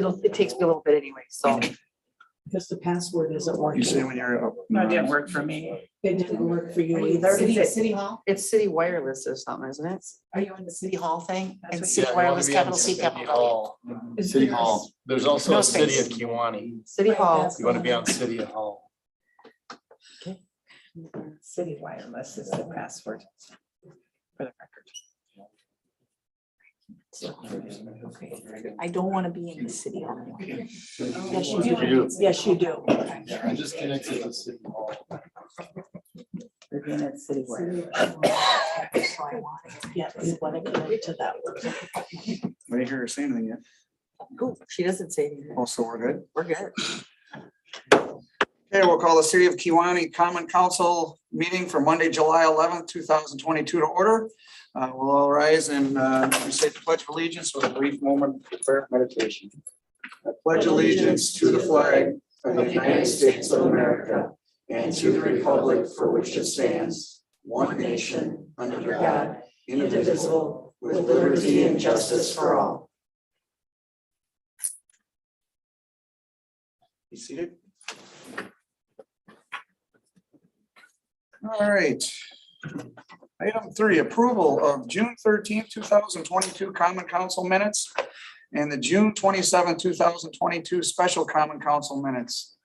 it takes me a little bit anyway, so. Because the password isn't You say working. when you're up. No, it didn't work for me. It didn't work for you either. City Hall? It's City Wireless or something, isn't it? Are you on the City Hall thing? That's And what- City Yeah, you wanna Wireless, be on capital C, City capital W. Hall. Is City there- Hall. There's also No a city of space. Kewaunee. City Hall. You want to be on City Hall. City Wireless is the password for the record. I don't want to be in the City Hall. Yes, you You do. do. Yes, you do. I just connected to City Hall. We're being at City Wireless. Yeah, you want to get into that one. We didn't hear her say anything yet. Cool. She doesn't say anything. Also, we're good. We're good. Okay, we'll call the City of Kewaunee Common Council meeting for Monday, July 11th, 2022 to order. We'll all rise and recite the Pledge of Allegiance with a brief moment of prayer meditation. I pledge allegiance to the flag of the United States of America and to the republic for which it stands, one nation, under God, indivisible, with liberty and justice for all. Be seated. All right. Item 3, approval of June 13th, 2022 Common Council minutes and the June 27th, 2022 Special Common Council minutes.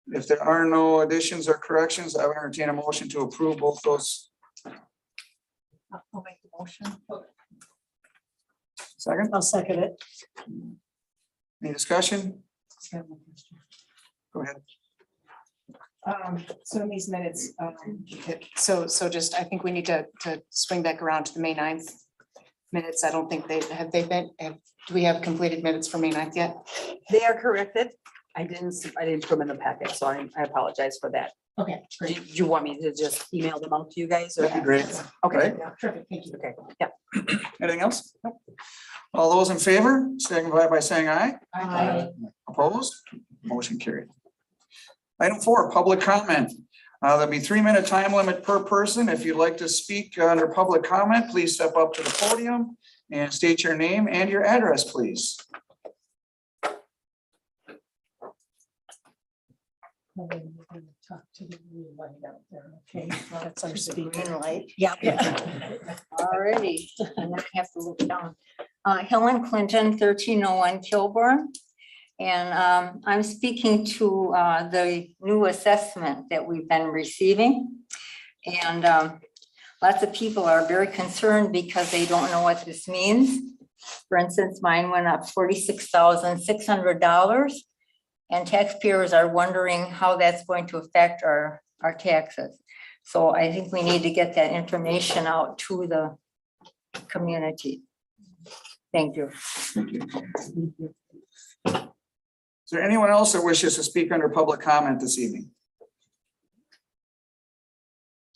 If there are no additions or corrections, I would entertain a motion to approve both those. I'll make the motion. Second, I'll second it. any discussion? Go ahead. So in these minutes, so just, I think we need to swing back around to the May 9th minutes. I don't think they do we have completed minutes for May 9th yet? They are corrected. I didn't put them in the packet, so I apologize for that. Okay, Do you want me to just email them out to you guys or? That'd be great. Okay, Right. Perfect, thank you. okay, yeah. Anything else? All those in favor, signify by saying aye. Opposed? Motion carried. Item 4, public comment. There'll be 3-minute time limit per person. If you'd like to speak under public comment, please step up to the podium and state your name and your address, please. Talk to the blue light out there, okay? That's our speaker. Green light. Yeah. Alrighty, and then I have to look down. Helen Clinton, 1301 Kilburn. And I'm speaking to the new assessment that we've been receiving. And lots of people are very concerned because they don't know what this means. For instance, mine went up $46,600. And taxpayers are wondering how that's going to affect our taxes. So I think we need to get that information out to the community. Thank you. Thank you. Is there anyone else that wishes to speak under public comment this evening?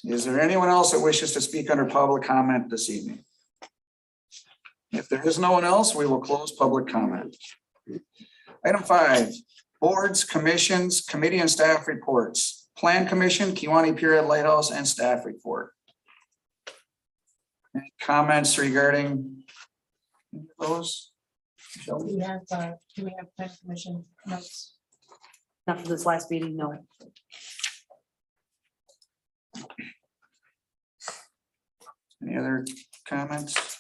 Is there anyone else that wishes to speak under public comment this evening? If there is no one else, we will close public comment. Item 5, boards, commissions, committee and staff reports. Plan Commission, Kewaunee Period Lighthouse and staff report. Any comments regarding those? Do we have plan commission notes? Not for this last meeting, no. Any other comments?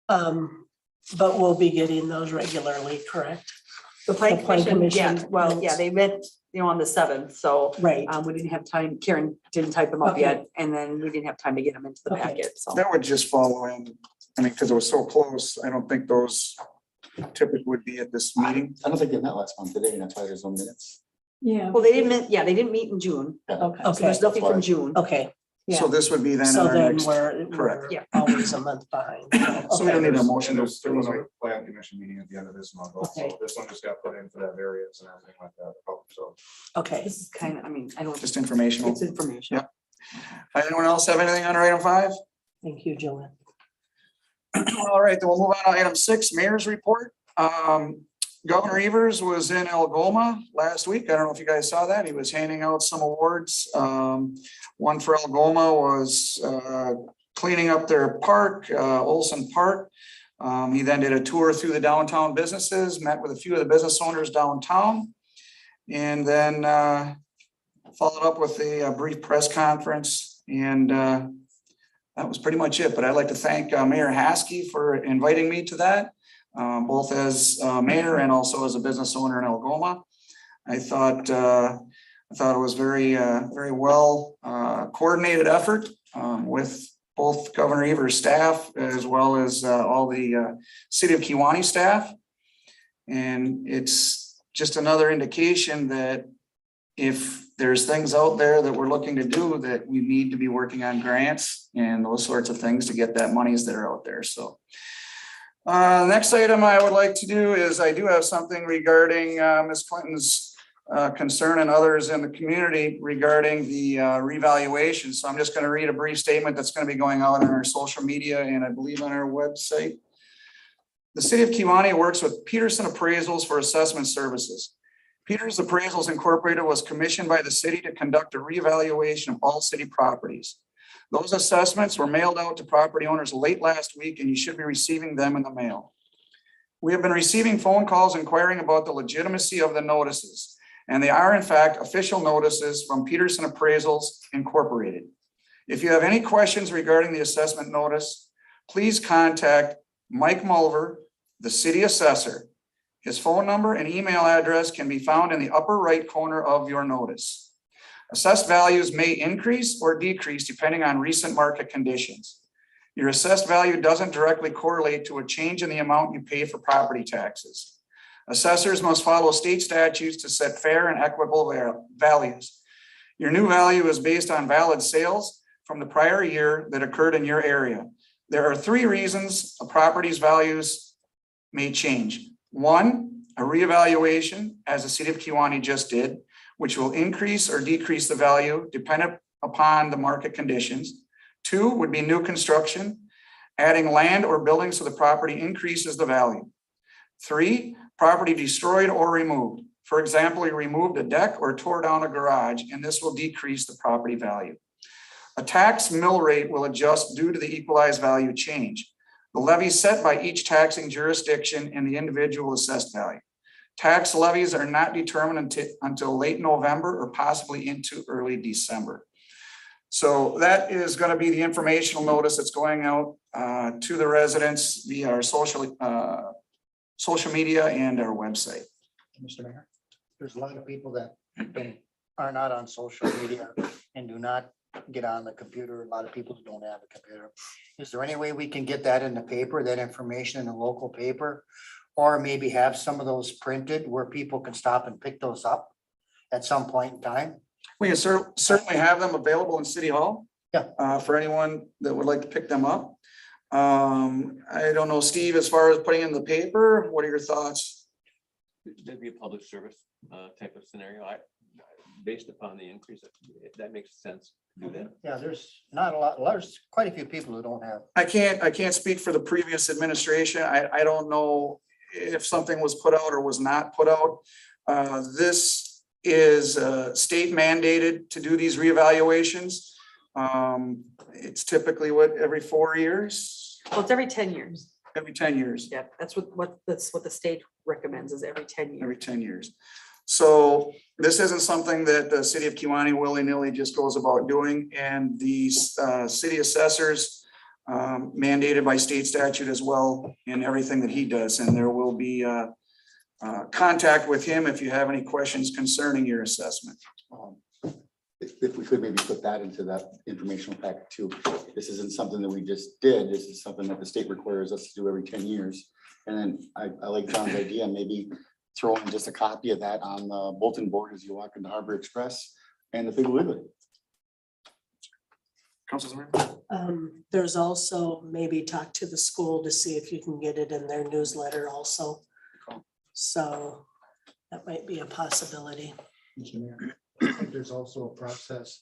But we'll be getting those regularly, correct? The Plan Commission yeah, well, yeah, notes. they met, on the 7th, so Right. we didn't have time, Karen didn't type them up Okay. yet, and then we didn't have time to get them into the Okay. packet, so. That would just follow in, I mean, because it was so close, I don't think those typically would be at this meeting. I don't think they met last month, did they? That's why there's no minutes. Yeah. Well, they didn't meet, they didn't meet in June, Okay, so there's nothing from June. okay. So this would be then. So in our then next- we're correct. Yeah. always a month behind. So we don't need a motion. There was a plan commission meeting at the end of this month also. Okay. This one just got put in for that variance and everything like that. So Okay. This is kind of, I mean, I don't, Just informational. it's information. Yeah. Anyone else have anything under item 5? Thank you, Joanne. All right, then we'll move on to item 6, mayor's report. Governor Evers was in Algoma last week. I don't know if you guys saw that. He was handing out some awards. One for Algoma was cleaning up their park, Olson Park. He then did a tour through the downtown businesses, met with a few of the business owners downtown. And then followed up with a brief press conference, and that was pretty much it. But I'd like to thank Mayor Haskey for inviting me to that, both as mayor and also as a business owner in Algoma. I thought it was very well coordinated effort with both Governor Evers' staff as well as all the city of Kewaunee staff. And it's just another indication that if there's things out there that we're looking to do, that we need to be working on grants and those sorts of things to get that monies that are out there. So next item I would like to do is I do have something regarding Ms. Clinton's concern and others in the community regarding the revaluation. So I'm just going to read a brief statement that's going to be going out on our social media and I believe on our website. The city of Kewaunee works with Peterson Appraisals for assessment services. Peters Appraisals Incorporated was commissioned by the city to conduct a reevaluation of all city properties. Those assessments were mailed out to property owners late last week, and you should be receiving them in the mail. We have been receiving phone calls inquiring about the legitimacy of the notices, and they are in fact official notices from Peterson Appraisals Incorporated. If you have any questions regarding the assessment notice, please contact Mike Mulver, the city assessor. His phone number and email address can be found in the upper right corner of your notice. Assessed values may increase or decrease depending on recent market conditions. Your assessed value doesn't directly correlate to a change in the amount you pay for property taxes. Assessors must follow state statutes to set fair and equitable values. Your new value is based on valid sales from the prior year that occurred in your area. There are 3 reasons a property's values may change. 1, a reevaluation, as the city of Kewaunee just did, which will increase or decrease the value dependent upon the market conditions. 2 would be new construction, adding land or buildings so the property increases the value. 3, property destroyed or removed. For example, you removed a deck or tore down a garage, and this will decrease the property value. A tax mill rate will adjust due to the equalized value change. The levy set by each taxing jurisdiction and the individual assessed value. Tax levies are not determined until late November or possibly into early December. So that is going to be the informational notice that's going out to the residents via our social media and our website. Mr. Mayor, there's a lot of people that are not on social media and do not get on the computer. A lot of people don't have a computer. Is there any way we can get that in the paper, that information in the local paper? Or maybe have some of those printed where people can stop and pick those up at some point in time? We can certainly have them available in City Hall. Yeah. For anyone that would like to pick them up. I don't know, Steve, as far as putting in the paper, what are your thoughts? That'd be a public service type of scenario. Based upon the increase, that makes sense to do that. Yeah, there's not a lot, there's quite a few people who don't have. I can't speak for the previous administration. I don't know if something was put out or was not put out. This is state mandated to do these reevaluations. It's typically every 4 years? Well, it's every 10 years. Every 10 years. Yeah, that's what the state recommends is every 10 years. Every 10 years. So this isn't something that the city of Kewaunee willy-nilly just goes about doing, and the city assessors mandated by state statute as well in everything that he does. And there will be contact with him if you have any questions concerning your assessment. If we could maybe put that into that informational packet too. This isn't something that we just did. This is something that the state requires us to do every 10 years. And then I like John's idea, maybe throw in just a copy of that on the bulletin board as you walk into Harbor Express and the Big Wiggly. There's also maybe talk to the school to see if you can get it in their newsletter also. So that might be a possibility. Mr. Mayor, I think there's also a process,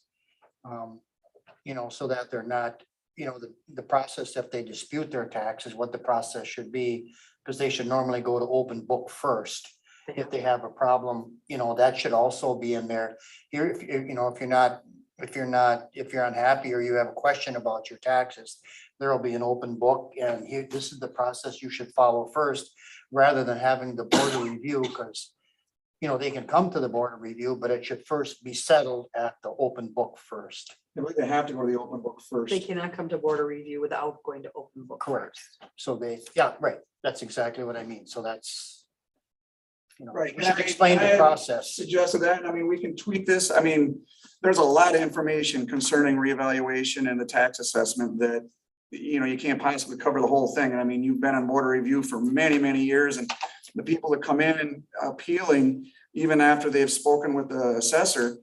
so that they're not, the process, if they dispute their taxes, what the process should be, because they should normally go to open book first. If they have a problem, that should also be in there. Here, if you're not if you're unhappy or you have a question about your taxes, there will be an open book and here, this is the process you should follow first, rather than having the board of review, because they can come to the board of review, but it should first be settled at the open book first. They have to go to the open book first. They cannot come to board of review without going to open book. Correct. first. So yeah, right. That's exactly what I mean. So that's, Right. we should explain the process. Suggested that, and I mean, we can tweak this. I mean, there's a lot of information concerning reevaluation and the tax assessment that, you can't possibly cover the whole thing. And I mean, you've been on board of review for many, many years, and the people that come in and appealing, even after they've spoken with the assessor,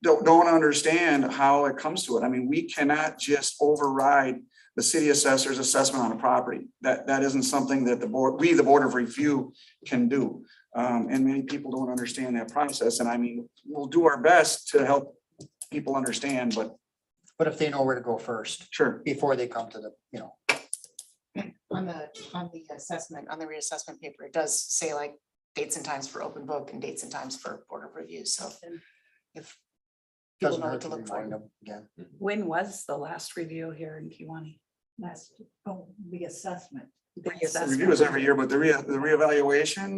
don't understand how it comes to it. I mean, we cannot just override the city assessor's assessment on a property. That isn't something that the board of review can do. And many people don't understand that process. And I mean, we'll do our best to help people understand, but But if they know where to go first, sure. before they come to the, On the assessment, on the reassessment paper, it does say like dates and times for open book and dates and times for board of review, so if people doesn't know what hurt to to look remind for. them again. When was the last review here in Kewaunee? The assessment. The review is every year, but the reevaluation,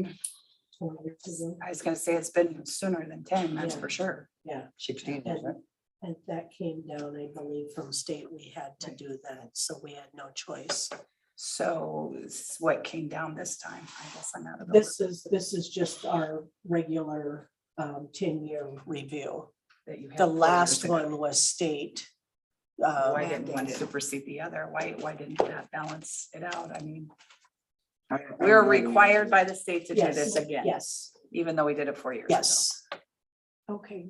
I was gonna say it's been sooner than 10, that's for sure. Yeah, 16, isn't it? and that came down, I believe, from state. We had to do that, so we had no choice. So what came down this time? I guess I'm out of. This is just our regular 10-year review. That you had The 4 years last ago. one was state. Why didn't one mandated. supersede the other? Why didn't that balance it out? I mean, I don't we're know. required by the state to do Yes, this again, yes, even though we did it 4 years ago. yes. Okay,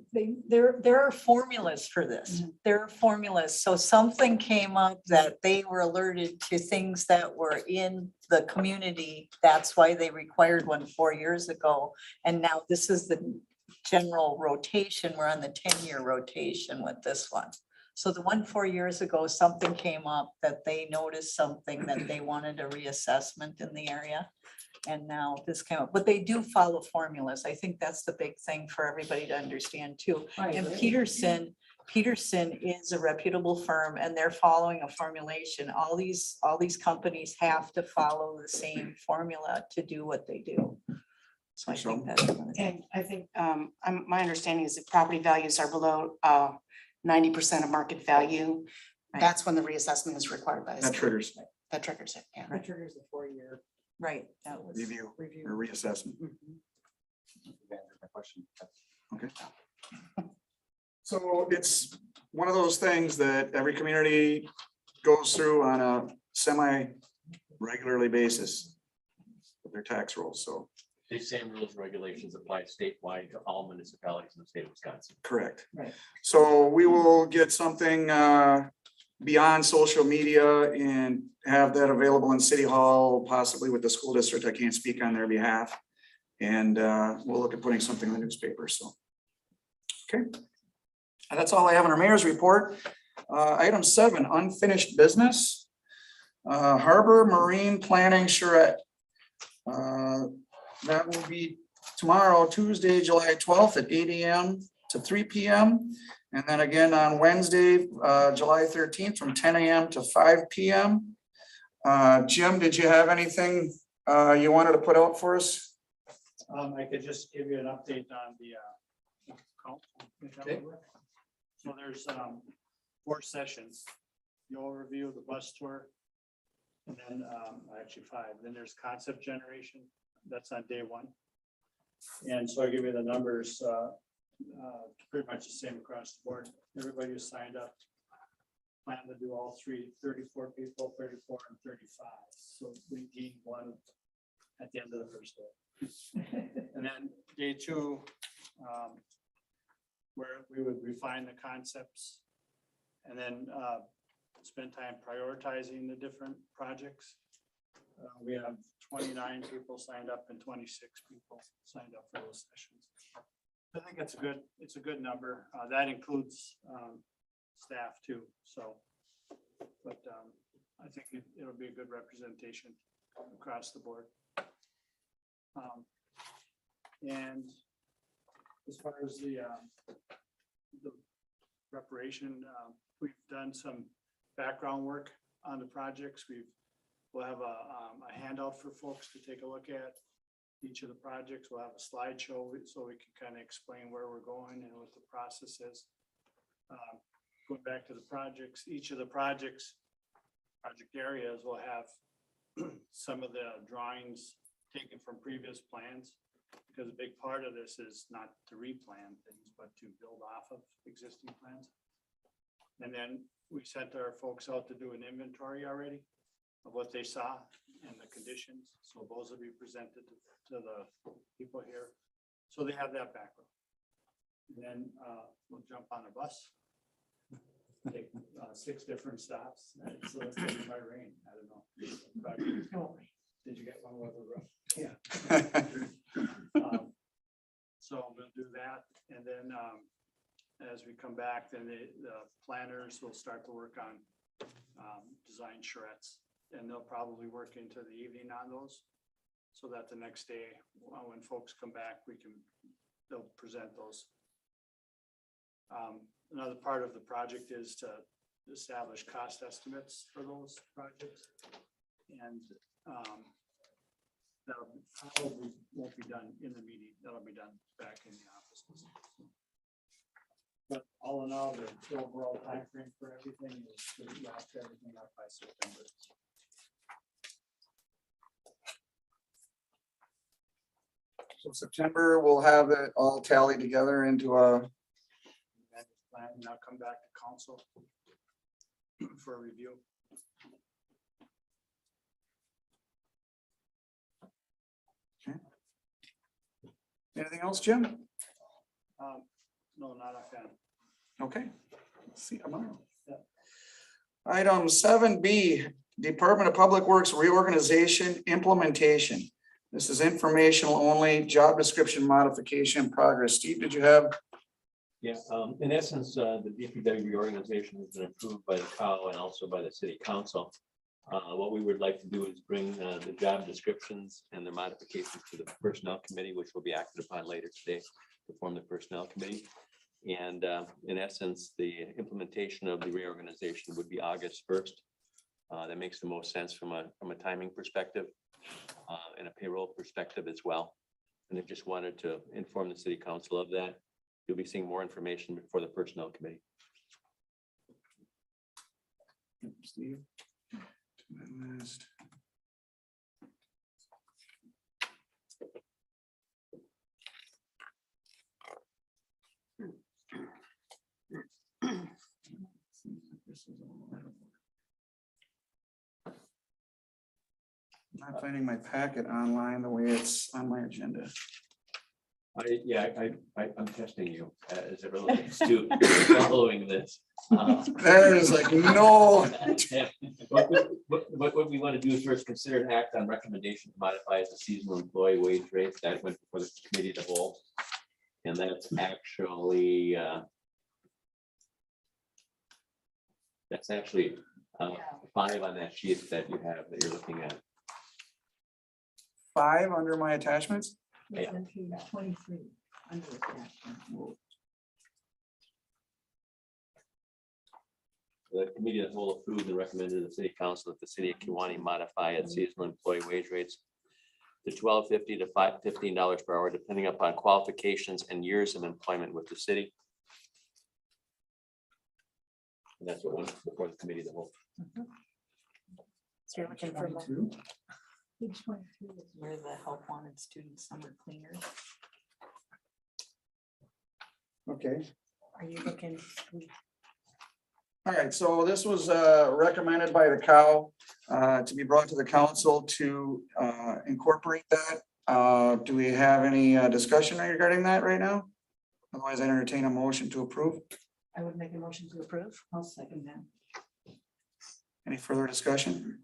there are formulas for this. There are formulas. So something came up that they were alerted to things that were in the community. That's why they required one 4 years ago. And now this is the general rotation. We're on the 10-year rotation with this one. So the one 4 years ago, something came up that they noticed something that they wanted a reassessment in the area. And now this came up, but they do follow formulas. I think that's the big thing for everybody to understand too. And Peterson is a reputable firm and they're following a formulation. All these companies have to follow the same formula to do what they do. So I think that's. And I think, my understanding is that property values are below 90% of market value. Right. That's when the reassessment is required by the That state. triggers That triggers it, yeah. That triggers the 4-year Right, that was. review or review. reassessment. Answered my question. Okay. So it's one of those things that every community goes through on a semi-regularly basis with their tax rolls, so, These same rules and regulations apply statewide to all municipalities in the state of Wisconsin. correct. Right. So we will get something beyond social media and have that available in City Hall, possibly with the school district. I can't speak on their behalf. And we'll look at putting something in the newspaper, so. Okay. And that's all I have on our mayor's report. Item 7, unfinished business. Harbor Marine Planning Charrette. That will be tomorrow, Tuesday, July 12th at 8 AM to 3 PM. And then again on Wednesday, July 13th from 10 AM to 5 PM. Jim, did you have anything you wanted to put out for us? I could just give you an update on the council. Okay. So there's 4 sessions. The overview of the bus tour. And then actually 5. Then there's concept generation. That's on day 1. And so I give you the numbers, pretty much the same across the board. Everybody who signed up plan to do all 3, 34 people, 34 and 35. So we gained 1 at the end of the first day. And then day 2, where we would refine the concepts and then spend time prioritizing the different projects. We have 29 people signed up and 26 people signed up for those sessions. I think it's a good number. That includes staff too, so. But I think it'll be a good representation across the board. And as far as the preparation. We've done some background work on the projects. We'll have a handout for folks to take a look at. Each of the projects, we'll have a slideshow so we can kind of explain where we're going and what the process is. Going back to the projects, each of the project areas will have some of the drawings taken from previous plans. Because a big part of this is not to replan things, but to build off of existing plans. And then we sent our folks out to do an inventory already of what they saw and the conditions. So those will be presented to the people here. So they have that background. And then we'll jump on a bus. Take 6 different stops. So it's gonna be by rain. I don't know. Did you get one with the roof? Yeah. So we'll do that. And then as we come back, then the planners will start to work on design charrettes. And they'll probably work into the evening on those. So that the next day, when folks come back, they'll present those. Another part of the project is to establish cost estimates for those projects. And that probably won't be done in the meeting. That'll be done back in the offices. But all in all, the overall timeframe for everything is to wrap everything up by September. So September, we'll have it all tallied together into a Plan, and I'll come back to council for a review. anything else, Jim? No, not offhand. Okay, see you tomorrow. Yeah. Item 7B, Department of Public Works reorganization implementation. This is informational only, job description modification progress. Steve, did you have? Yeah, in essence, the DPW reorganization has been approved by the COW and also by the city council. What we would like to do is bring the job descriptions and the modifications to the personnel committee, which will be acted upon later today to form the personnel committee. And in essence, the implementation of the reorganization would be August 1st. That makes the most sense from a timing perspective and a payroll perspective as well. And I just wanted to inform the city council of that. You'll be seeing more information before the personnel committee. Steve. To my list. Not finding my packet online the way it's on my agenda. I'm testing you as it relates to following this. There is like no. What we want to do is first consider an act on recommendation to modify the seasonal employee wage rate that went before the committee of the whole. And that's actually 5 on that sheet that you have that you're looking at. 5 under my attachments. Yeah. 23 under attachment. The committee of the whole approved and recommended to the city council that the city of Kewaunee modify its seasonal employee wage rates to $12.50 to $15 per hour, depending upon qualifications and years of employment with the city. And that's what went before the committee of the whole. So you're looking for more. Page 23 is Where the help wanted students, summer cleaners. Okay. Are you looking? All right, so this was recommended by the COW to be brought to the council to incorporate that. Do we have any discussion regarding that right now? Otherwise, I entertain a motion to approve. I would make a motion to approve. I'll second that. Any further discussion?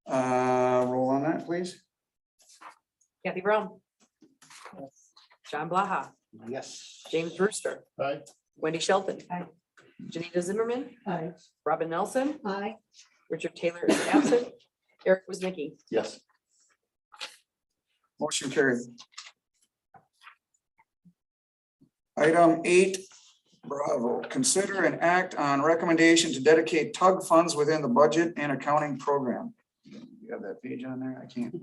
Roll on that, please. Kathy Brown. John Blaha, Yes. James Brewster, Aye. Wendy Shelton. Aye. Janita Zimmerman, Aye. Robin Nelson, Aye. Richard Taylor is absent, Eric Woznicki. Yes. Motion carried. Item 8, Bravo, consider and act on recommendation to dedicate tug funds within the budget and accounting program. You have that page on there? I can't.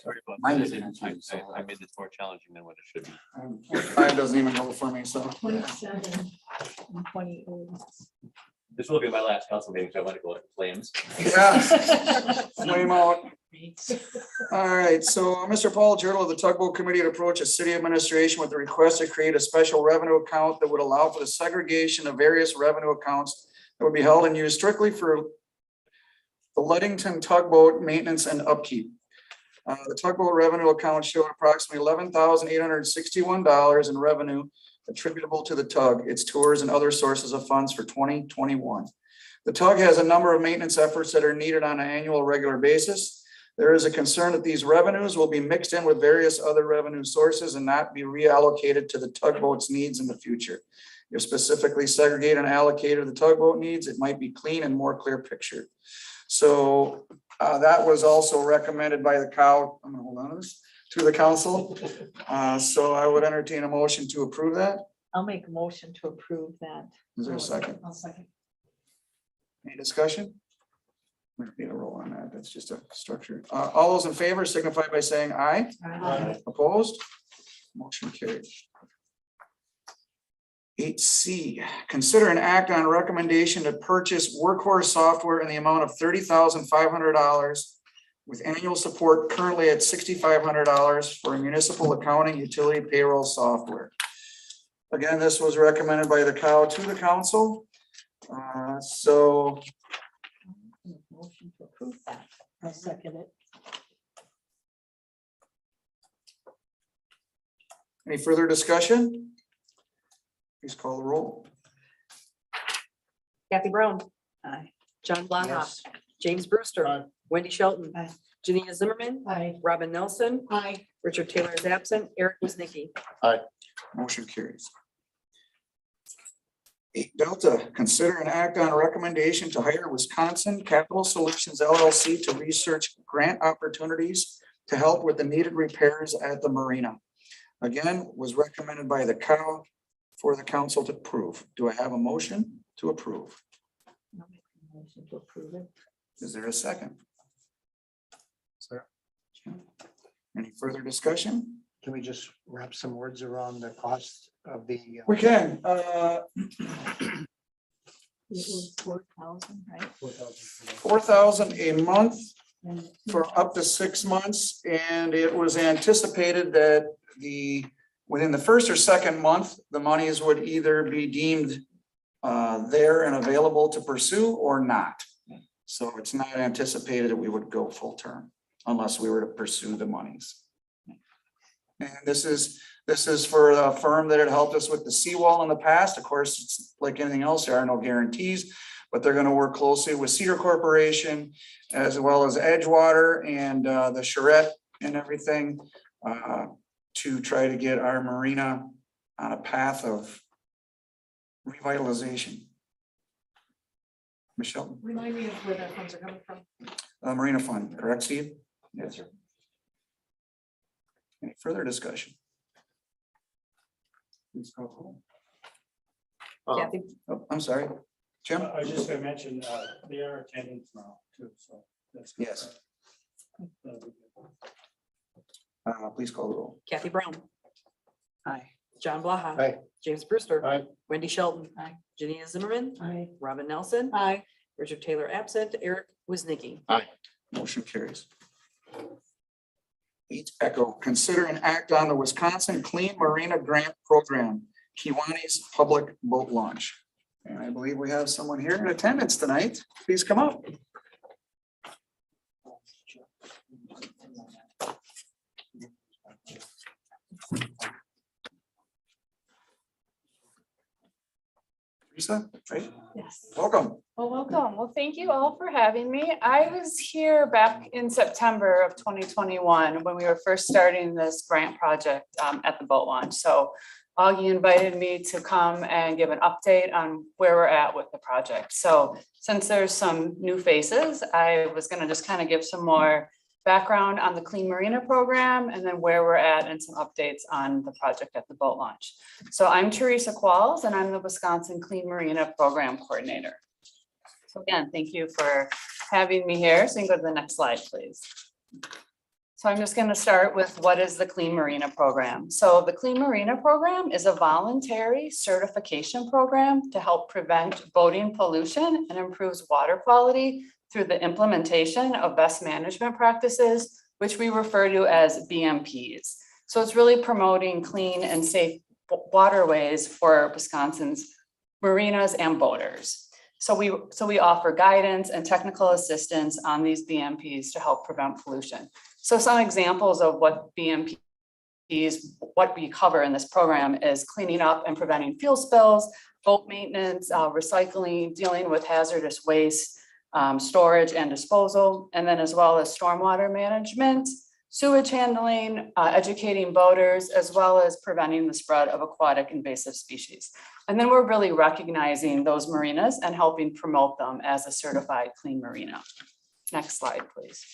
Sorry about Mine that. isn't actually, so- I made this more challenging than what it should be. 5 doesn't even go for me, so. 27 and 28. This will be my last council meeting, so I want to go into flames. Yeah. Flame out. All right, so Mr. Paul Turtle of the Tugboat Committee had approached the city administration with the request to create a special revenue account that would allow for the segregation of various revenue accounts that would be held and used strictly for the Ludington tugboat maintenance and upkeep. The tugboat revenue account showed approximately $11,861 in revenue attributable to the tug, its tours and other sources of funds for 2021. The tug has a number of maintenance efforts that are needed on an annual regular basis. There is a concern that these revenues will be mixed in with various other revenue sources and not be reallocated to the tugboat's needs in the future. If specifically segregated and allocated to the tugboat needs, it might be clean and more clear picture. So that was also recommended by the cow. I'm gonna hold on to this to the council. So I would entertain a motion to approve that. I'll make a motion to approve that. Is there a second? I'll second. Any discussion? We don't need a roll on that. That's just a structure. All those in favor signify by saying aye. Opposed? Motion carried. 8C, consider an act on recommendation to purchase workhorse software in the amount of $30,500 with annual support currently at $6,500 for municipal accounting utility payroll software. Again, this was recommended by the cow to the council. So Motion to approve that. I'll second it. any further discussion? Please call the roll. Kathy Brown. Aye. John Blaha. Yes. James Brewster. Aye. Wendy Shelton. Aye. Janina Zimmerman. Aye. Robin Nelson. Aye. Richard Taylor is absent. Eric Wisnicky. Motion carries. 8 Delta, consider an act on a recommendation to hire Wisconsin Capital Solutions LLC to research grant opportunities to help with the needed repairs at the marina. Again, was recommended by the cow for the council to approve. Do I have a motion to approve? I'll make a motion to approve it. Is there a second? Sir. Any further discussion? Can we just wrap some words around the cost of the? We can. It was 4,000, right? 4,000 a month And for up to 6 months, and it was anticipated that within the first or second month, the monies would either be deemed there and available to pursue or not. So it's not anticipated that we would go full term unless we were to pursue the monies. And this is for a firm that had helped us with the seawall in the past. Of course, it's like anything else, there are no guarantees, but they're going to work closely with Cedar Corporation as well as Edgewater and the charrette and everything to try to get our marina on a path of revitalization. Michelle, Remind me of where that funds are coming from. Marina Fund, correct, Steve? Yes, sir. Any further discussion? Please call the roll. Kathy, Oh, I'm sorry, Jim? I was just gonna mention, they are attending tomorrow too, so that's. good. Yes. That'll be good. Please call the roll. Kathy Brown. Aye. John Blaha. Aye. James Brewster. Aye. Wendy Shelton. Aye. Janina Zimmerman. Aye. Robin Nelson. Aye. Richard Taylor absent. Eric Wisnicky. Motion carries. 8 Echo, consider an act on the Wisconsin Clean Marina Grant Program, Kewaunee public boat launch. And I believe we have someone here in attendance tonight. Please come up. Teresa, right? Yes. Welcome. Well, welcome. Well, thank you all for having me. I was here back in September of 2021 when we were first starting this grant project at the boat launch. So Augie invited me to come and give an update on where we're at with the project. So since there's some new faces, I was gonna just kind of give some more background on the Clean Marina program and then where we're at and some updates on the project at the boat launch. So I'm Teresa Qualls and I'm the Wisconsin Clean Marina Program Coordinator. So again, thank you for having me here. So you can go to the next slide, please. So I'm just going to start with what is the Clean Marina program. So the Clean Marina program is a voluntary certification program to help prevent boating pollution and improves water quality through the implementation of best management practices, which we refer to as BMPs. So it's really promoting clean and safe waterways for Wisconsin's marinas and boaters. So we offer guidance and technical assistance on these BMPs to help prevent pollution. So some examples of what BMPs, what we cover in this program is cleaning up and preventing fuel spills, boat maintenance, recycling, dealing with hazardous waste, storage and disposal, and then as well as stormwater management, sewage handling, educating boaters, as well as preventing the spread of aquatic invasive species. And then we're really recognizing those marinas and helping promote them as a certified clean marina. Next slide, please.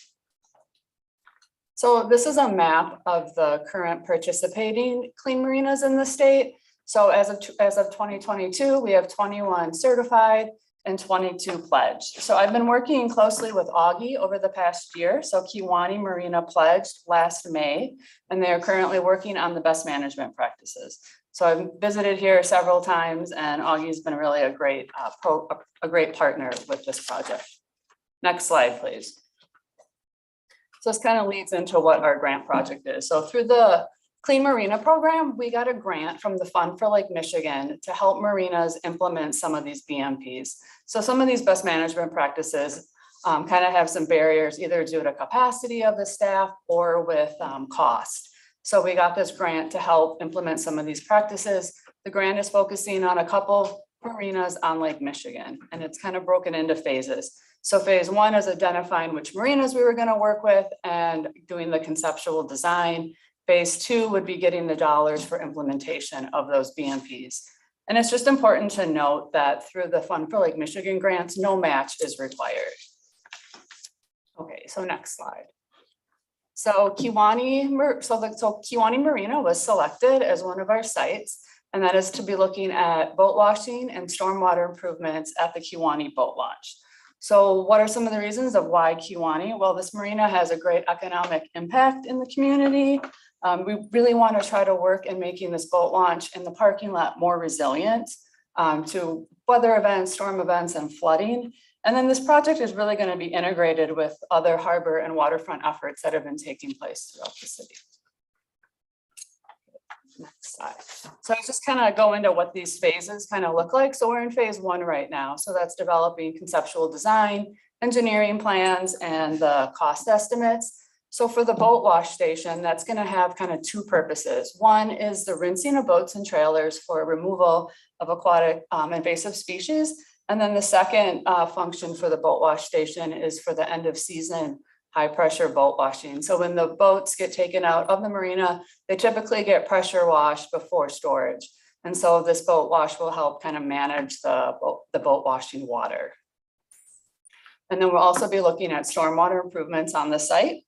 So this is a map of the current participating clean marinas in the state. So as of 2022, we have 21 certified and 22 pledged. So I've been working closely with Augie over the past year. So Kewaunee Marina pledged last May, and they are currently working on the best management practices. So I've visited here several times, and Augie's been really a great partner with this project. Next slide, please. So this kind of leads into what our grant project is. So through the Clean Marina program, we got a grant from the Fund for Lake Michigan to help marinas implement some of these BMPs. So some of these best management practices kind of have some barriers, either due to capacity of the staff or with cost. So we got this grant to help implement some of these practices. The grant is focusing on a couple marinas on Lake Michigan, and it's kind of broken into phases. So phase one is identifying which marinas we were going to work with and doing the conceptual design. Phase two would be getting the dollars for implementation of those BMPs. And it's just important to note that through the Fund for Lake Michigan grants, no match is required. Okay, so next slide. So Kewaunee Marina was selected as one of our sites, and that is to be looking at boat washing and stormwater improvements at the Kewaunee boat launch. So what are some of the reasons of why Kewaunee? Well, this marina has a great economic impact in the community. We really want to try to work in making this boat launch in the parking lot more resilient to weather events, storm events, and flooding. And then this project is really going to be integrated with other harbor and waterfront efforts that have been taking place throughout the city. Next slide. So I just kind of go into what these phases kind of look like. So we're in phase one right now. So that's developing conceptual design, engineering plans, and the cost estimates. So for the boat wash station, that's going to have kind of two purposes. One is the rinsing of boats and trailers for removal of aquatic invasive species. And then the second function for the boat wash station is for the end of season high pressure boat washing. So when the boats get taken out of the marina, they typically get pressure washed before storage. And so this boat wash will help kind of manage the boat washing water. And then we'll also be looking at stormwater improvements on the site.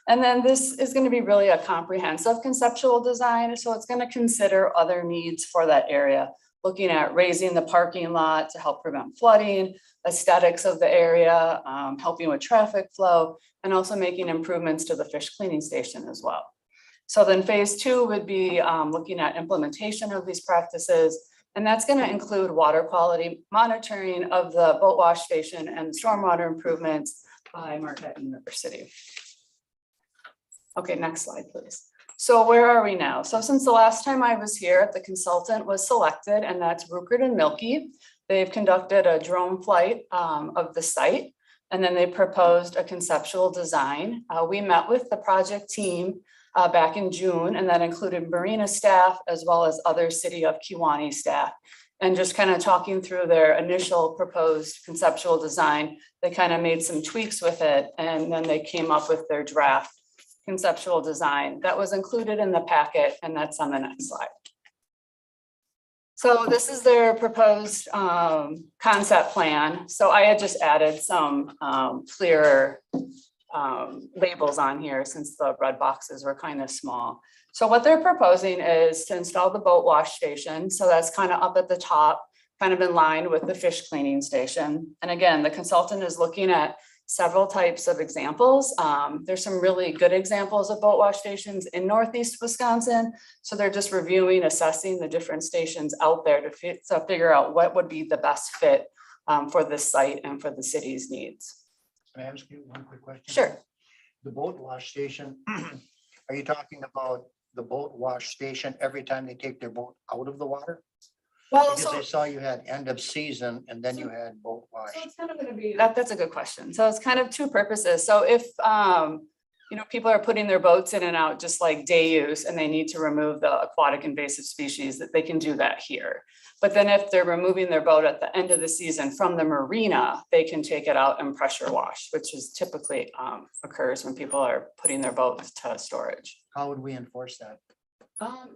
And then this is going to be really a comprehensive conceptual design. So it's going to consider other needs for that area, looking at raising the parking lot to help prevent flooding, aesthetics of the area, helping with traffic flow, and also making improvements to the fish cleaning station as well. So then phase two would be looking at implementation of these practices, and that's going to include water quality monitoring of the boat wash station and stormwater improvements by Marquette University. Okay, next slide, please. So where are we now? So since the last time I was here, the consultant was selected, and that's Ruckert and Milky. They've conducted a drone flight of the site, and then they proposed a conceptual design. We met with the project team back in June, and that included marina staff as well as other City of Kewaunee staff. And just kind of talking through their initial proposed conceptual design, they kind of made some tweaks with it, and then they came up with their draft conceptual design that was included in the packet, and that's on the next slide. So this is their proposed concept plan. So I had just added some clearer labels on here since the red boxes were kind of small. So what they're proposing is to install the boat wash station. So that's kind of up at the top, kind of in line with the fish cleaning station. And again, the consultant is looking at several types of examples. There's some really good examples of boat wash stations in Northeast Wisconsin. So they're just reviewing, assessing the different stations out there to figure out what would be the best fit for this site and for the city's needs. Can I ask you one quick question? Sure. The boat wash station, are you talking about the boat wash station every time they take their boat out of the water? Well, Because I saw you had end of season and then you had boat wash. So it's kind of gonna be, that's a good question. So it's kind of two purposes. So if, you know, people are putting their boats in and out just like day use and they need to remove the aquatic invasive species, that they can do that here. But then if they're removing their boat at the end of the season from the marina, they can take it out and pressure wash, which is typically occurs when people are putting their boats to storage. How would we enforce that?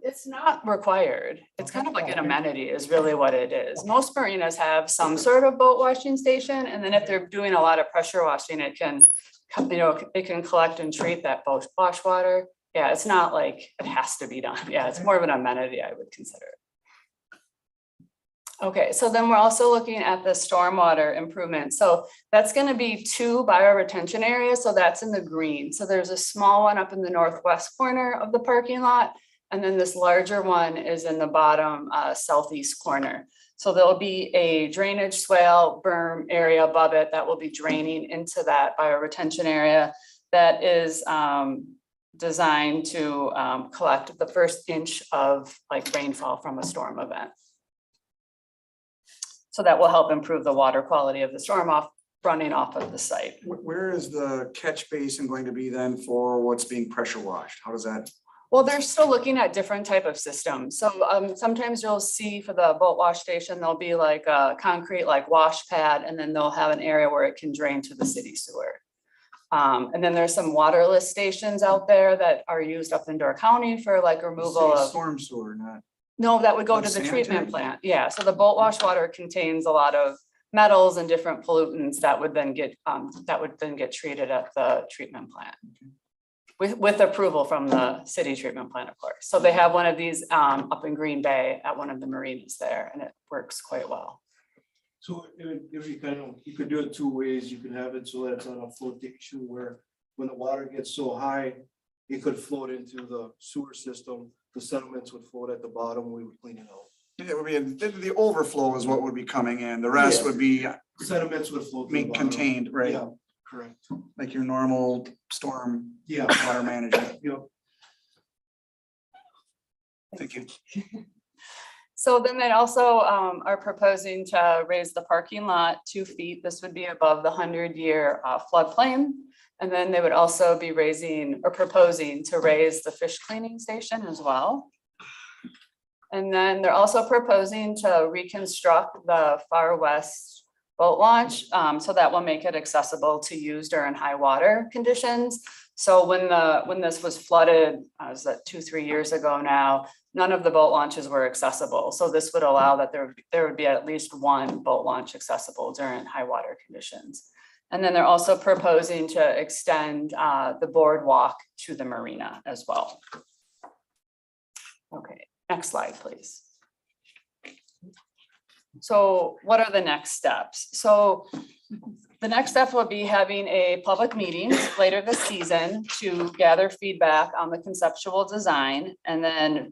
It's not required. It's kind of like an amenity is really what it is. Most marinas have some sort of boat washing station. And then if they're doing a lot of pressure washing, it can, you know, it can collect and treat that boat wash water. Yeah, it's not like it has to be done. Yeah, it's more of an amenity, I would consider it. Okay, so then we're also looking at the stormwater improvement. So that's going to be 2 bioretention areas. So that's in the green. So there's a small one up in the northwest corner of the parking lot. And then this larger one is in the bottom southeast corner. So there'll be a drainage swale berm area above it that will be draining into that bioretention area that is designed to collect the first inch of like rainfall from a storm event. So that will help improve the water quality of the storm running off of the site. Where is the catch basin going to be then for what's being pressure washed? How does that? Well, they're still looking at different type of systems. So sometimes you'll see for the boat wash station, there'll be like a concrete like wash pad, and then they'll have an area where it can drain to the city sewer. And then there's some waterless stations out there that are used up in Door County for like removal of. Storm sewer, not. No, that would go Like to the sanitary? treatment plant. Yeah, so the boat wash water contains a lot of metals and different pollutants that would then get treated at the treatment plant. With approval from the city treatment plant, of course. So they have one of these up in Green Bay at one of the marinas there, and it works quite well. So if you kind of, you could do it 2 ways. You can have it so that it's on a flotation where when the water gets so high, it could float into the sewer system. The sediments would float at the bottom. We would clean it out. It would be, the overflow is what would be coming in. The rest Yeah. would be Sediments would float. to the being bottom. contained, right? Yeah, correct. Like your normal storm Yeah. water management. Yep. Thank you. So then they also are proposing to raise the parking lot 2 feet. This would be above the 100-year floodplain. And then they would also be raising or proposing to raise the fish cleaning station as well. And then they're also proposing to reconstruct the far west boat launch. So that will make it accessible to use during high water conditions. So when this was flooded, was that 2-3 years ago now, none of the boat launches were accessible. So this would allow that there would be at least 1 boat launch accessible during high water conditions. And then they're also proposing to extend the boardwalk to the marina as well. Okay, next slide, please. So what are the next steps? So the next step will be having a public meeting later this season to gather feedback on the conceptual design, and then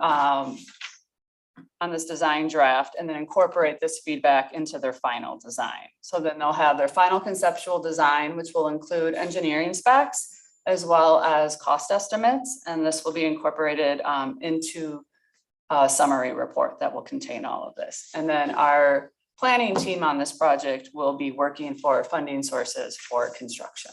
on this design draft, and then incorporate this feedback into their final design. So then they'll have their final conceptual design, which will include engineering specs as well as cost estimates. And this will be incorporated into a summary report that will contain all of this. And then our planning team on this project will be working for funding sources for construction.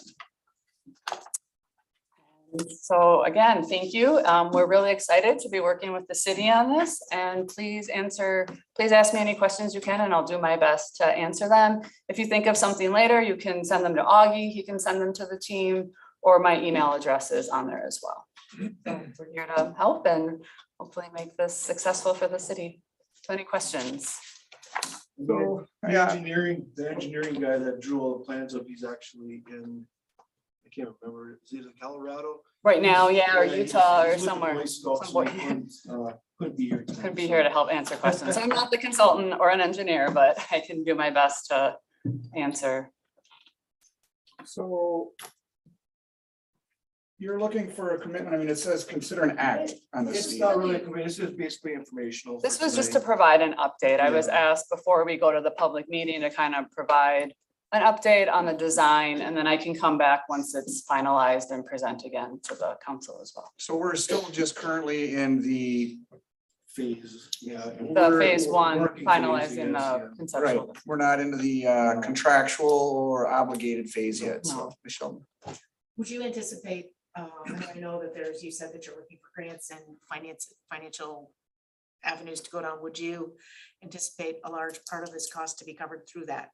So again, thank you. We're really excited to be working with the city on this, and please ask me any questions you can, and I'll do my best to answer them. If you think of something later, you can send them to Augie, he can send them to the team, or my email address is on there as well. So we're here to help and hopefully make this successful for the city. any questions? So, The yeah, engineering guy that drew all the plans up, he's actually in, I can't remember, is he in Colorado? Right now, yeah, or he's- Utah or he's with the somewhere. Boy Scouts, so he couldn't be here. tonight, Could be so. here to help answer questions. I'm not the consultant or an engineer, but I can do my best to answer. so you're looking for a commitment. I mean, it says consider an act on this. It's not really, this is basically informational. This for was just to tonight. provide an update. I was Yeah. asked before we go to the public meeting to kind of provide an update on the design, and then I can come back once it's finalized and present again to the council as well. So we're still just currently in the, Phase, yeah. and The we're- phase we're one, working phase, finalizing yes, the yeah. right, conceptual. we're not into the contractual or obligated phase yet, so, Michelle. Would you anticipate, and I know that there's, you said that you're looking for grants and financial avenues to go down. Would you anticipate a large part of this cost to be covered through that?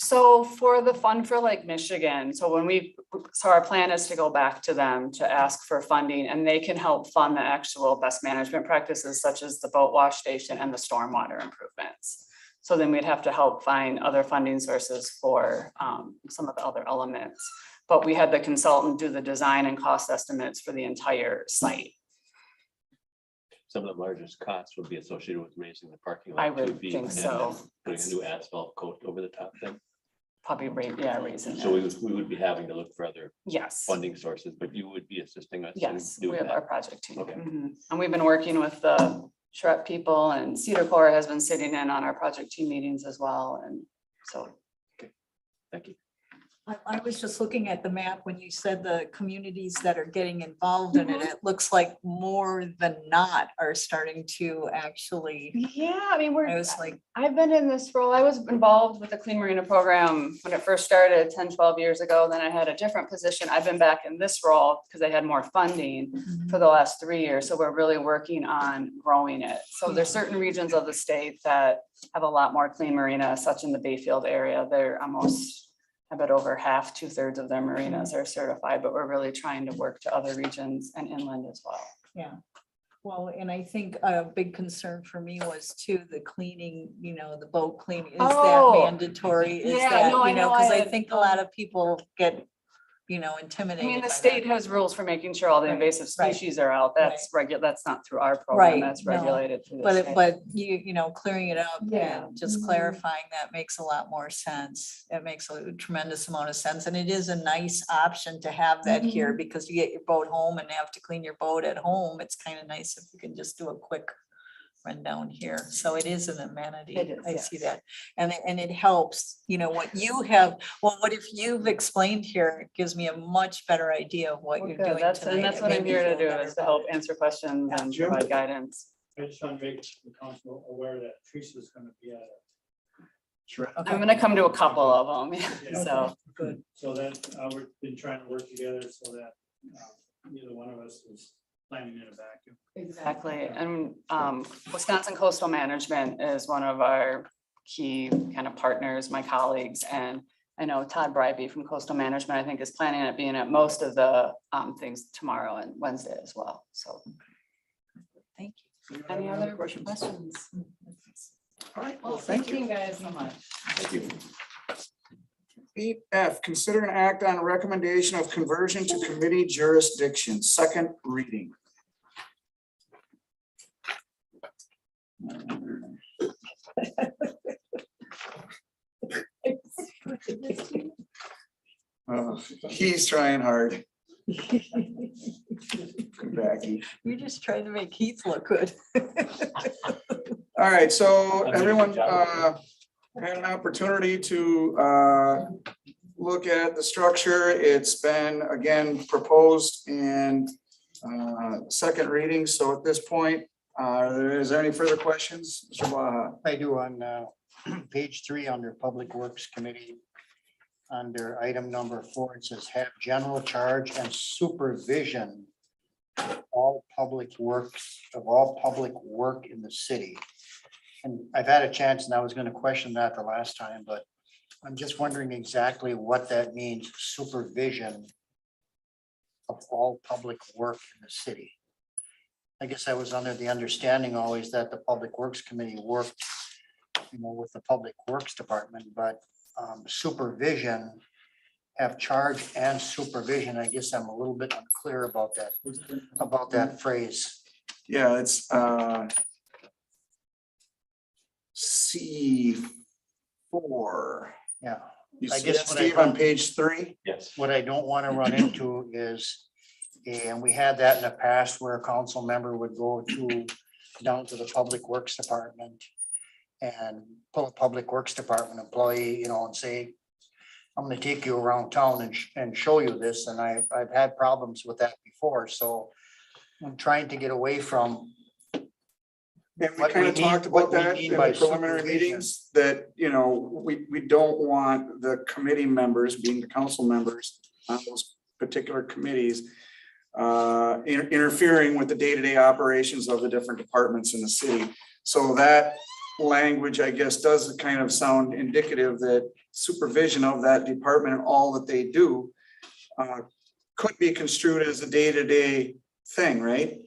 So for the Fund for Lake Michigan, so our plan is to go back to them to ask for funding, and they can help fund the actual best management practices such as the boat wash station and the stormwater improvements. So then we'd have to help find other funding sources for some of the other elements. But we had the consultant do the design and cost estimates for the entire site. Some of the largest costs would be associated with raising the parking I lot. would 2 feet think and so. then Putting a new asphalt coat over the top thing. Probably raising So it. we would be having to look for other Yes. funding sources, but you would be assisting us. in Yes, we doing have our that. project team. Okay. Mhm. And we've been working with the Shrek people, and Cedar Core has been sitting in on our project team meetings as well. And so Thank you. I was just looking at the map when you said the communities that are getting involved in it. It looks like more than not are starting to actually, yeah, I mean, I was like, I've been in this role. I was involved with the Clean Marina program when it first started 10, 12 years ago. Then I had a different position. I've been back in this role because I had more funding for the last 3 years. So we're really working on growing it. So there's certain regions of the state that have a lot more clean marina, such in the Bayfield area. They're almost, I bet over half, 2/3 of their marinas are certified, but we're really trying to work to other regions and inland as well. yeah. Well, and I think a big concern for me was too, the cleaning, the boat cleaning, is that Oh, mandatory? Is yeah, that, no, I know, because I I had, think a lot of people get, I intimidated. mean, the by state that. has rules for making sure all the Right, invasive right, species are out. That's that's not through our program. Right, That's no, regulated through the state. But clearing it up Yeah. and just clarifying that makes a lot more sense. It makes a tremendous amount of sense. And it is a nice option to have that here because you get your boat home and have to clean your boat at home. It's kind of nice if you can just do a quick run down here. So it is an amenity. It is, I see yes. that. And it helps, what you have, what if you've explained here, it gives me a much better idea of what Well, you're good. doing That's tonight. what It I'm made me here to feel do, better is to about help it. answer questions and Jim? provide guidance. I just want to make the council aware that Teresa's gonna be at it. I'm gonna come to a couple of them, Yeah. so. Good. So that, we've been trying to work together so that neither one of us is planning in a vacuum. Exactly, and Wisconsin Coastal Management is one of our key kind of partners, my colleagues, and I know Todd Bribey from Coastal Management, I think, is planning on being at most of the things tomorrow and Wednesday as well, so. Thank you. Any other questions? All right, Well, well, thank you. guys so much. Thank you. 8F, consider an act on recommendation of conversion to committee jurisdiction, second reading. He's trying hard. Come back, Heath. You're just trying to make Heath look good. All right, so everyone had an opportunity to look at the structure. It's been again proposed and second reading. So at this point, is there any further questions? Mr. Blaha? I do on page 3 under Public Works Committee. Under item number 4, it says have general charge and supervision of all public works, of all public work in the city. And I've had a chance, and I was going to question that the last time, but I'm just wondering exactly what that means, supervision of all public work in the city. I guess I was under the understanding always that the Public Works Committee worked, with the Public Works Department, but supervision, have charge and supervision. I guess I'm a little bit unclear about that phrase. Yeah, it's C4. Yeah. You I see guess that, what I Steve, on don't- page 3? Yes. What I don't want to run into is, and we had that in the past where a council member would go down to the Public Works Department and pull a Public Works Department employee, and say, I'm gonna take you around town and show you this, and I've had problems with that before, so I'm trying to get away from. And we What kind we of mean- talked what about we that mean in by the preliminary supervision. meetings, that, we don't want the committee members, being the council members on those particular committees, interfering with the day-to-day operations of the different departments in the city. So that language, I guess, does kind of sound indicative that supervision of that department and all that they do could be construed as a day-to-day thing, right?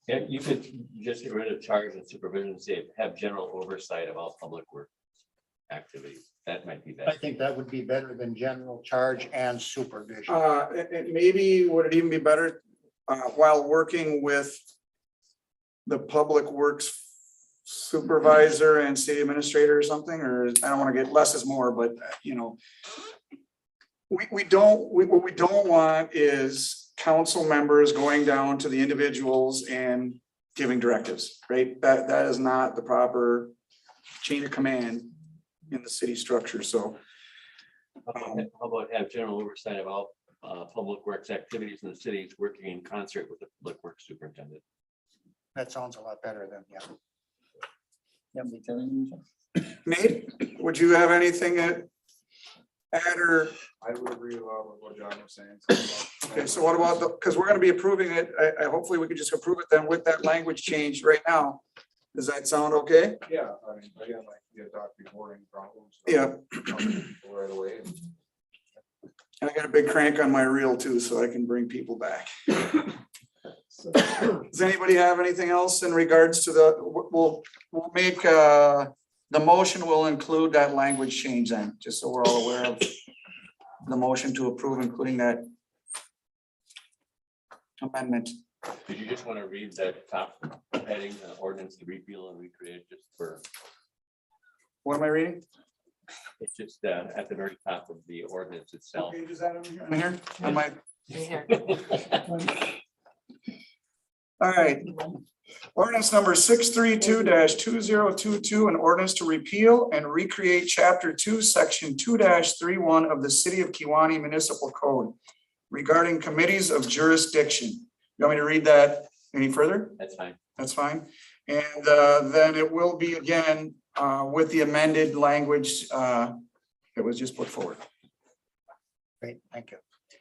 Yeah, you could just get rid of charge and supervision, say, have general oversight of all public work activities. That might be I better. think that would be better than general charge and supervision. Maybe would it even be better while working with the public works supervisor and city administrator or something, or I don't want to get less is more, but what we don't want is council members going down to the individuals and giving directives, right? That is not the proper chain of command in the city structure, so. How about have general oversight of all public works activities in the cities, working in concert with the public works superintendent? That sounds a lot better than, yeah. Nate, would you have anything to add or? I would agree with what John was saying. Okay, so what about because we're gonna be approving it, I hopefully we could just approve it then with that language change right now. Does that sound okay? Yeah, I mean, again, like you had talked before, any problems. Yeah. Right away. And I got a big crank on my reel too, so I can bring people back. Does anybody have anything else in regards to we'll make, the motion will include that language change then, just so we're all aware of the motion to approve, including that amendment. Did you just want to read that top heading, ordinance to repeal and recreate, just for, What am I reading? it's just at the very top of the ordinance itself. Okay, is that in here? On my, all right. Ordinance number 632-2022, an ordinance to repeal and recreate chapter 2, section 2-31 of the City of Kewaunee Municipal Code regarding committees of jurisdiction. You want me to read that any further? That's fine. That's fine. And then it will be again with the amended language that was just put forward. Great, thank you.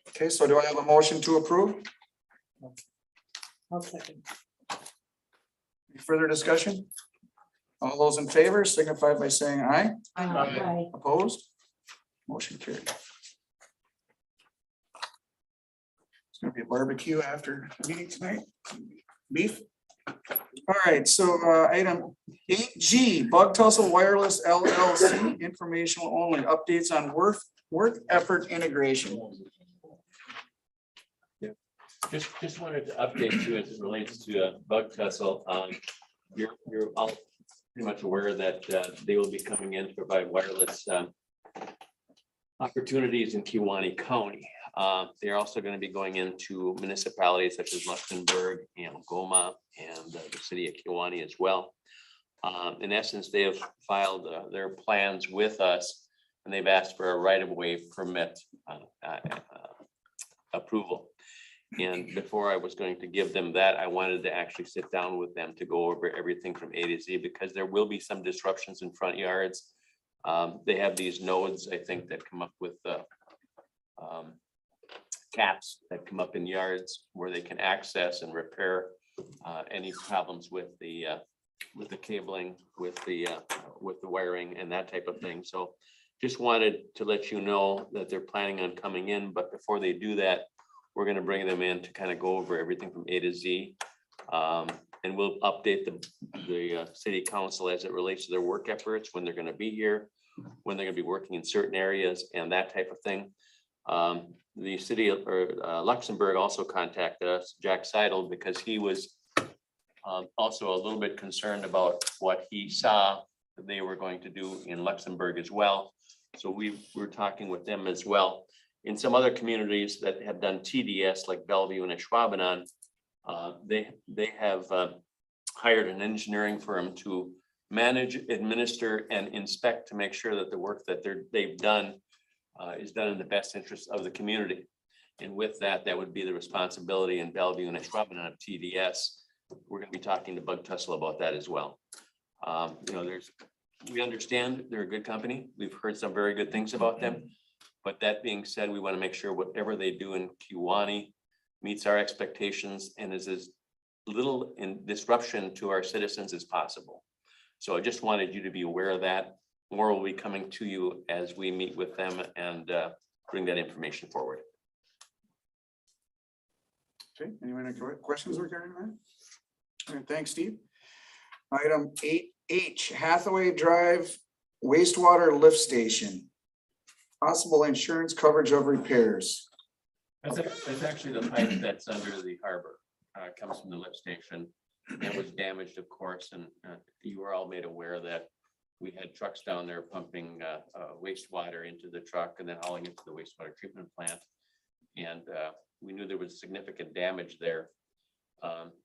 Okay, so do I have a motion to approve? I'll second. Any further discussion? All those in favor signify by saying aye. Aye. Opposed? Motion carried. It's gonna be a barbecue after the meeting tonight. Beef. All right, so item 8G, Bug Tussle Wireless LLC, informational only, updates on work effort integration. Just wanted to update you as it relates to Bug Tussle. You're all pretty much aware that they will be coming in to provide wireless opportunities in Kewaunee County. They're also going to be going into municipalities such as Luxembourg and Goma and the city of Kewaunee as well. In essence, they have filed their plans with us, and they've asked for a right-of-way permit approval. And before I was going to give them that, I wanted to actually sit down with them to go over everything from A to Z, because there will be some disruptions in front yards. They have these nodes, I think, that come up with caps that come up in yards where they can access and repair any problems with the cabling, with the wiring and that type of thing. So just wanted to let you know that they're planning on coming in, but before they do that, we're going to bring them in to kind of go over everything from A to Z. And we'll update the city council as it relates to their work efforts, when they're gonna be here, when they're gonna be working in certain areas and that type of thing. The city of Luxembourg also contacted us, Jack Seidel, because he was also a little bit concerned about what he saw that they were going to do in Luxembourg as well. So we were talking with them as well. In some other communities that have done TDS like Bellevue and Schwabenon, they have hired an engineering firm to manage, administer, and inspect to make sure that the work that they've done is done in the best interest of the community. And with that, that would be the responsibility in Bellevue and Schwabenon of TDS. We're going to be talking to Bug Tussle about that as well. We understand they're a good company. We've heard some very good things about them. But that being said, we want to make sure whatever they do in Kewaunee meets our expectations and is as little in disruption to our citizens as possible. So I just wanted you to be aware of that. More will be coming to you as we meet with them and bring that information forward. Okay, anyone have questions regarding that? All right, thanks, Steve. Item 8H, Hathaway Drive wastewater lift station. Possible insurance coverage of repairs. That's actually the pipe that's under the harbor. It comes from the lift station. It was damaged, of course, and you were all made aware that we had trucks down there pumping wastewater into the truck and then hauling it to the wastewater treatment plant. And we knew there was significant damage there.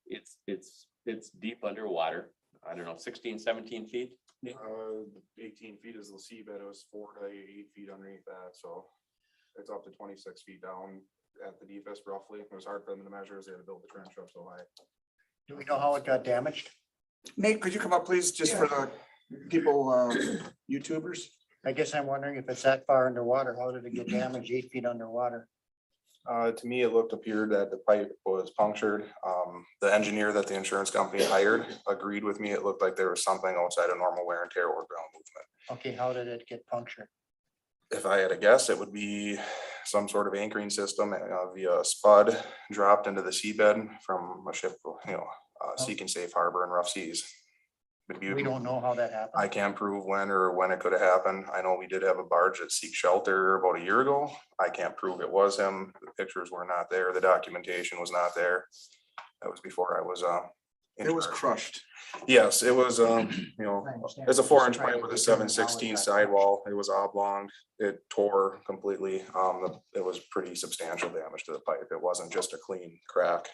It's deep underwater. I don't know, 16, 17 feet. 18 feet is the seabed. It was 4 to 8 feet underneath that, so it's up to 26 feet down at the deepest roughly. It was hard for them to measure as they had to build the trench up so high. Do we know how it got damaged? Nate, could you come up, please, just for the people, YouTubers? I guess I'm wondering if it's that far underwater, how did it get damaged 8 feet underwater? To me, it appeared that the pipe was punctured. The engineer that the insurance company hired agreed with me. It looked like there was something outside of normal wear and tear or ground movement. Okay, how did it get punctured? If I had to guess, it would be some sort of anchoring system via spud dropped into the seabed from a ship, seeking safe harbor in rough seas. We don't know how that happened. I can't prove when it could have happened. I know we did have a barge at Seek Shelter about a year ago. I can't prove it was him. The pictures were not there. The documentation was not there. That was before I was It was crushed. Yes, it was it's a 4-inch pipe with a 7/16 sidewall. It was oblong. It tore completely. It was pretty substantial damage to the pipe. It wasn't just a clean crack.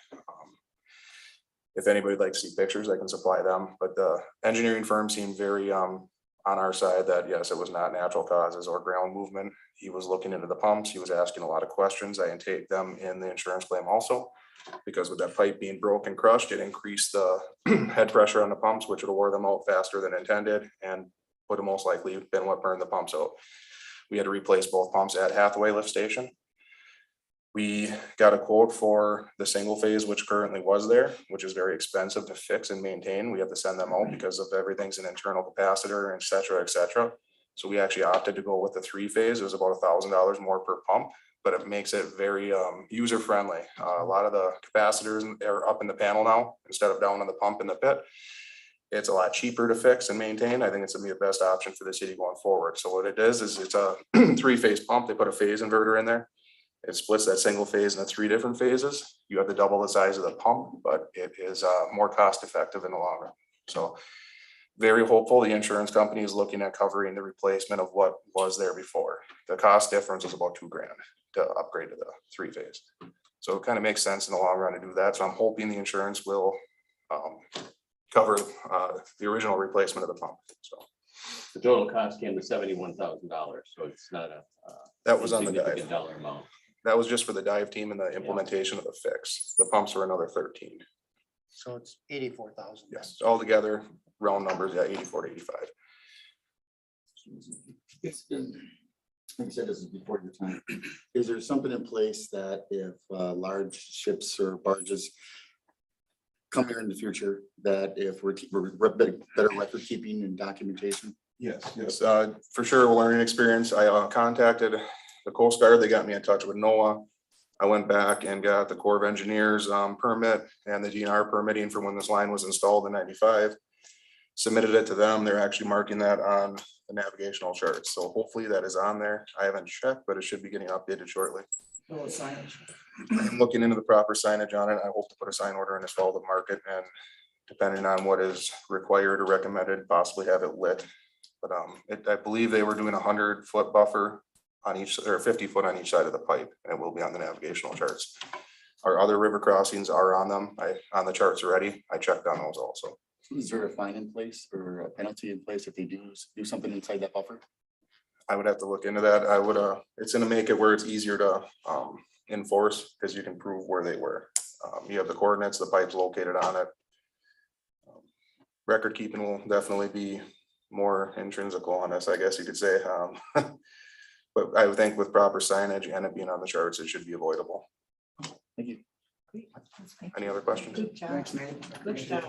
If anybody'd like to see pictures, I can supply them, but the engineering firm seemed very on our side that yes, it was not natural causes or ground movement. He was looking into the pumps. He was asking a lot of questions. I intake them in the insurance claim also, because with that pipe being broke and crushed, it increased the head pressure on the pumps, which would have wore them out faster than intended and would have most likely been what burned the pumps out. We had to replace both pumps at Hathaway lift station. We got a quote for the single phase, which currently was there, which is very expensive to fix and maintain. We have to send them out because of everything's an internal capacitor, et cetera, et cetera. So we actually opted to go with the 3-phase. It was about $1,000 more per pump, but it makes it very user friendly. A lot of the capacitors are up in the panel now instead of down on the pump in the pit. It's a lot cheaper to fix and maintain. I think it's gonna be the best option for the city going forward. So what it is it's a 3-phase pump. They put a phase inverter in there. It splits that single phase into 3 different phases. You have to double the size of the pump, but it is more cost effective in the long run. So very hopeful. The insurance company is looking at covering the replacement of what was there before. The cost difference is about $2,000 to upgrade to the 3-phase. So it kind of makes sense in the long run to do that. So I'm hoping the insurance will cover the original replacement of the pump. So The total cost came to $71,000, so it's not a that was on the significant dive. dollar amount. That was just for the dive team and the implementation of the fix. The pumps were another 13. So it's 84,000. Yes, altogether, round numbers, yeah, 84 to 85. Like I said, this is before your time. Is there something in place that if large ships or barges come here in the future, that if we're better record keeping and documentation? Yes, for sure, a learning experience. I contacted the Coast Guard. They got me in touch with NOAA. I went back and got the Corps of Engineers permit and the DNR permitting for when this line was installed in 95. Submitted it to them. They're actually marking that on the navigational charts. So hopefully that is on there. I haven't checked, but it should be getting updated shortly. I'm looking into the proper signage on it. I hope to put a sign order in this fall to market, and depending on what is required or recommended, possibly have it lit. But I believe they were doing 100-foot buffer on each, or 50 foot on each side of the pipe, and it will be on the navigational charts. Our other river crossings are on them. On the charts already. I checked on those also. Is there a fine in place or a penalty in place if they do something inside that buffer? I would have to look into that. I would, it's gonna make it where it's easier to enforce, because you can prove where they were. You have the coordinates, the pipes located on it. Record keeping will definitely be more intrinsical on this, I guess you could say. But I would think with proper signage and it being on the charts, it should be avoidable. Thank you. Any other questions? Good job. Thanks, Nate. Good job.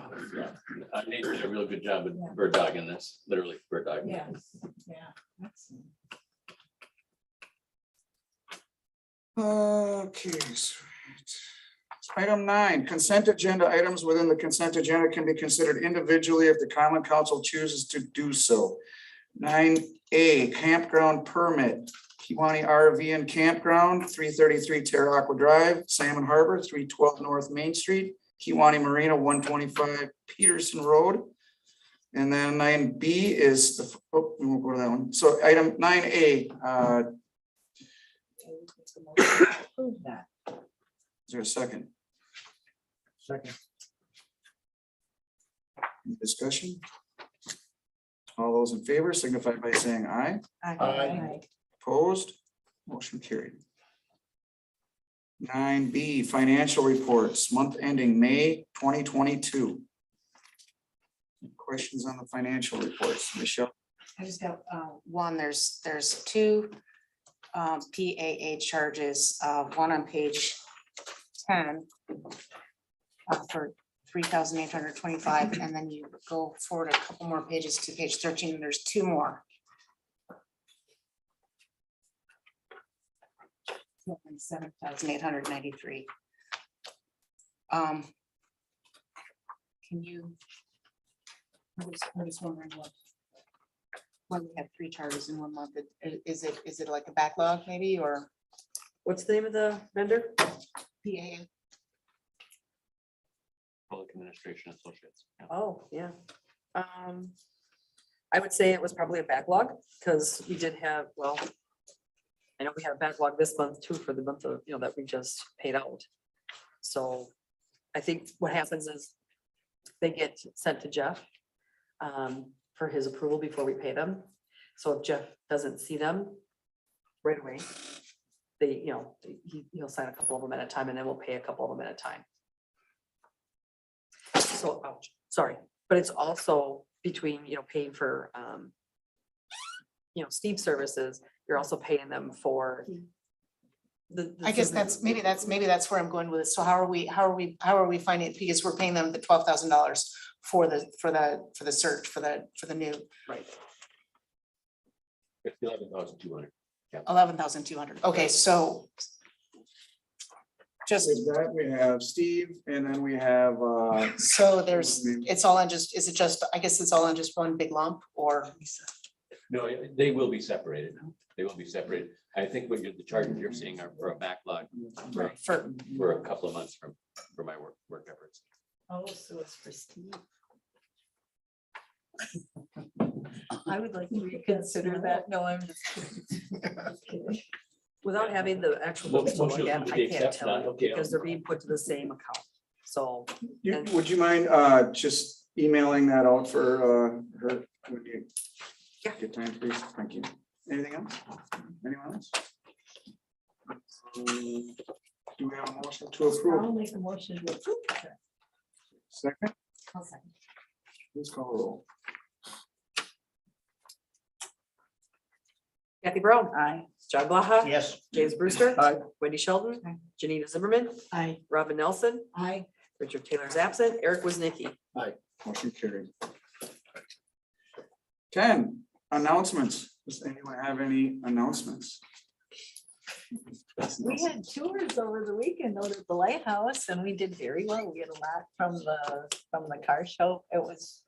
Nate did a real good job with bird dogging this, literally bird dogging. Yes, yeah. Excellent. Okay. Sweet. Item 9, consent agenda items within the consent agenda can be considered individually if the common council chooses to do so. 9A, campground permit, Kewaunee RV and Campground, 333 Terra Aqua Drive, Salmon Harbor, 312 North Main Street, Kewaunee Marina, 125 Peterson Road. And then 9B is the, oh, we won't go to that one. So item 9A, Prove that. is there a second? Second. Any discussion? All those in favor signify by saying aye. Aye. Opposed? Motion carried. 9B, financial reports, month ending May 2022. Questions on the financial reports, Michelle? I just got one, there's two PAA charges, one on page 10 for 3,825, and then you go forward a couple more pages to page 13, and there's two more. 7,893. Can you? I'm just wondering what. When we have three charges in 1 month, is it like a backlog maybe, or What's the name of the vendor? PAA? Public Administration Associates. Yeah. Oh, yeah. I would say it was probably a backlog, because we did have, well, I know we had a backlog this month too, for the month of, that we just paid out. So I think what happens is they get sent to Jeff for his approval before we pay them. So if Jeff doesn't see them right away, he'll sign a couple of them at a time, and then we'll pay a couple of them at a time. So, ouch, sorry, but it's also between, paying for, Steve services, you're also paying them for the. I guess maybe that's where I'm going with it. So how are we finding it? Because we're paying them the $12,000 for the search for the new. Right. It's 11,200. 11,200. Okay, so just With that, we have Steve, and then we have, so it's all in just, is it just, I guess it's all in just one big lump, or? No, they will be separated. They will be separated. I think what the charges you're seeing are for a backlog for a couple of months for my work efforts. Oh, so it's for Steve. I would like to reconsider that. No, I'm just kidding. Without having the actual books to look at, I can't tell you, because they're being put to the same account. So, would you mind just emailing that out for her? Would you get time, please? Thank you. Anything else? Anyone else? Do we have a motion to I'll approve? make a motion to approve that. Second, I'll second. please call the roll. Kathy Brown. Aye. John Blaha. Yes. James Brewster. Aye. Wendy Sheldon. Aye. Janina Zimmerman. Aye. Robin Nelson. Aye. Richard Taylor's absent. Eric Woznicki. Motion carried. 10, announcements. Does anyone have any announcements? We had tours over the weekend out at the lighthouse and we did very well. We had a lot from the car show. It was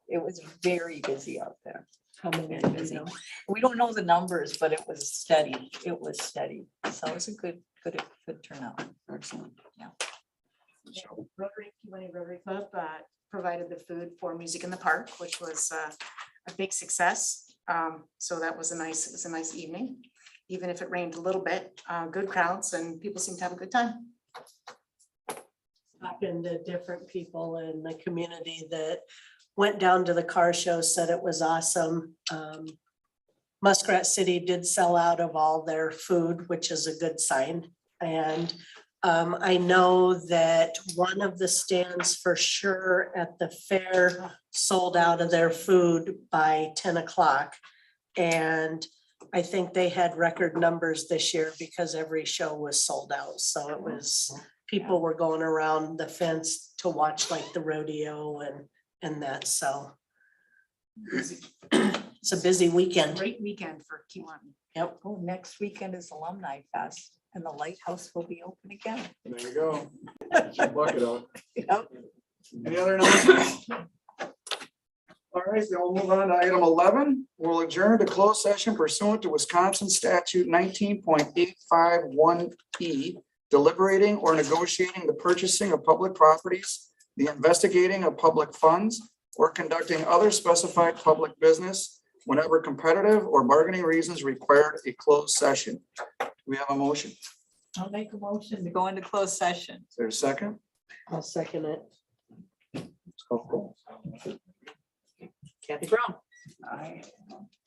very busy out there. How many, Very you busy. know? We don't know the numbers, but it was steady. It was steady. So it was a good turnout. Excellent. Yeah. Kewaunee Rotary Club provided the food for Music in the Park, which was a big success. So that was it was a nice evening, even if it rained a little bit, good crowds and people seemed to have a good time. Talking to different people in the community that went down to the car show, said it was awesome. Muskrat City did sell out of all their food, which is a good sign. And I know that one of the stands for sure at the fair sold out of their food by 10 o'clock. And I think they had record numbers this year because every show was sold out. So it was, people were going around the fence to watch like the rodeo and that, so. It's a busy weekend. Great weekend for Kewaunee. Yep. Oh, next weekend is Alumni Fest and the lighthouse will be open again. There you go. Bucket up. Yep. Any other announcements? All right, then we'll move on to item 11. We'll adjourn to closed session pursuant to Wisconsin statute 19.851E, deliberating or negotiating the purchasing of public properties, the investigating of public funds, or conducting other specified public business whenever competitive or bargaining reasons required a closed session. Do we have a motion? Is I'll make a motion to go into closed session. there a second? I'll second it. Let's go. Kathy Brown. Aye.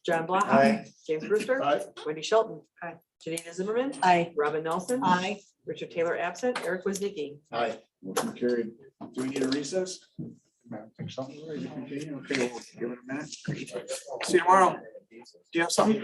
John Blaha. Aye. James Brewster. Aye. Wendy Shelton. Aye. Janina Zimmerman. Aye. Robin Nelson. Aye. Richard Taylor absent. Eric Woznicki. Aye. Motion carried. Do we need a recess? I think so. Okay, we'll give it a minute. See you tomorrow. Do you have something?